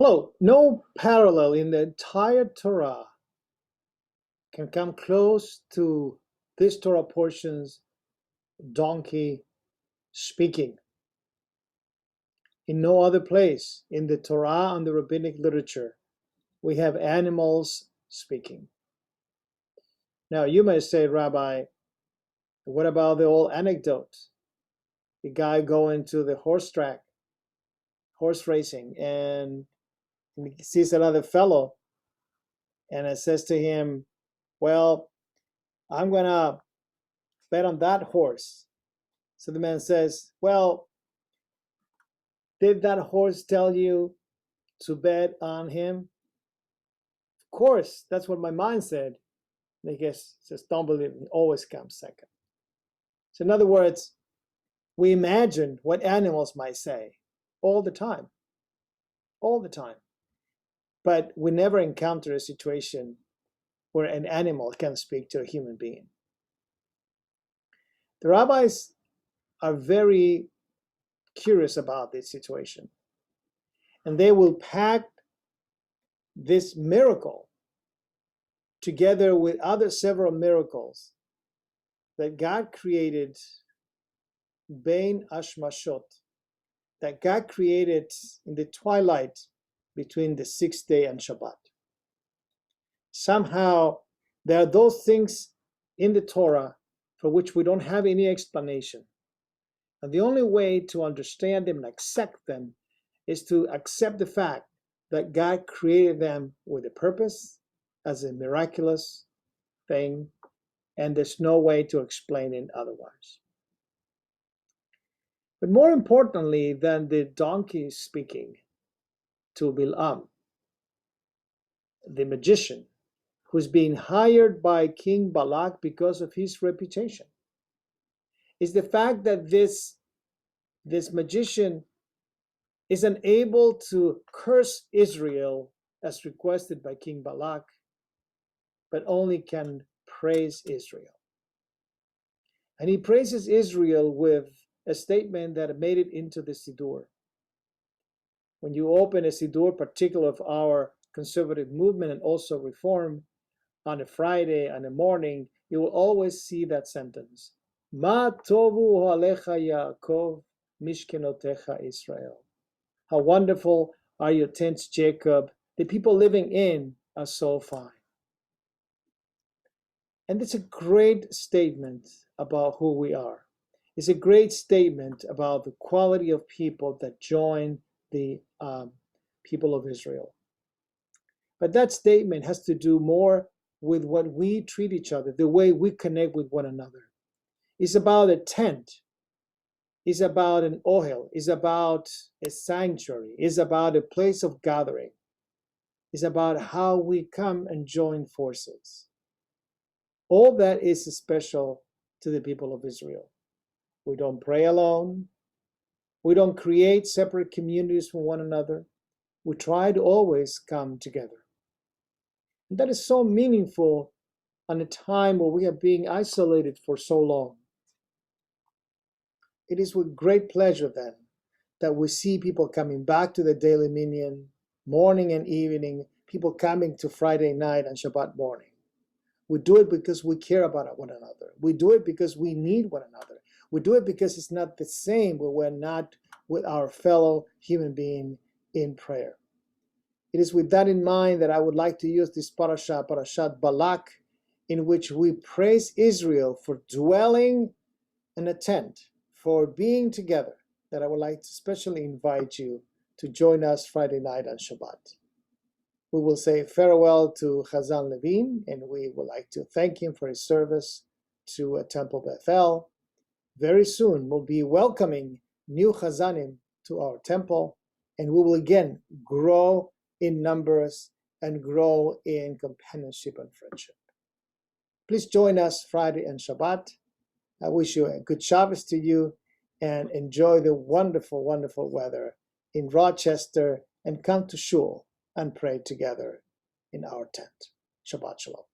Hello, no parallel in the entire Torah can come close to this Torah portion's donkey speaking. In no other place in the Torah and the rabbinic literature we have animals speaking. Now you may say, Rabbi, what about the old anecdote? The guy going to the horse track, horse racing, and he sees another fellow and it says to him, well, I'm going to bet on that horse. So the man says, well, did that horse tell you to bet on him? Of course, that's what my mind said. And I guess says, don't believe me, always comes second. So in other words, we imagine what animals might say all the time. But we never encounter a situation where an animal can speak to a human being. The rabbis are very curious about this situation, and they will pack this miracle together with other several miracles that God created Bein Ashmashot, that God created in the twilight between the sixth day and Shabbat. Somehow there are those things in the Torah for which we don't have any explanation. And the only way to understand them and accept them is to accept the fact that God created them with a purpose as a miraculous thing, and there's no way to explain it otherwise. But more importantly than the donkey speaking to Bilam, the magician, who's being hired by King Balak because of his reputation, is the fact that this magician is unable to curse Israel as requested by King Balak, but only can praise Israel. And he praises Israel with a statement that made it into the Siddur. When you open a Siddur, particular of our conservative movement and also Reform, on a Friday and a morning, you will always see that sentence. Ma tovu alecha Yaakov mishkenotecha Israel. How wonderful are your tents, Jacob. The people living in are so fine. And it's a great statement about who we are. It's a great statement about the quality of people that join the people of Israel. But that statement has to do more with what we treat each other, the way we connect with one another. It's about a tent. It's about an ohel. It's about a sanctuary. It's about a place of gathering. It's about how we come and join forces. All that is special to the people of Israel. We don't pray alone. We don't create separate communities from one another. We try to always come together. And that is so meaningful on a time where we are being isolated for so long. It is with great pleasure then that we see people coming back to the daily minyan, morning and evening, people coming to Friday night and Shabbat morning. We do it because we care about one another. We do it because we need one another. We do it because it's not the same when we're not with our fellow human being in prayer. It is with that in mind that I would like to use this parasha, Parashat Balak, in which we praise Israel for dwelling in a tent, for being together, that I would like to especially invite you to join us Friday night on Shabbat. We will say farewell to Chazan Levine, and we would like to thank him for his service to Temple Bethel. Very soon we'll be welcoming new Chazanim to our temple, and we will again grow in numbers and grow in companionship and friendship. Please join us Friday and Shabbat. I wish you a good Shabbos to you, and enjoy the wonderful, wonderful weather in Rochester, and come to Shul and pray together in our tent. Shabbat Shalom.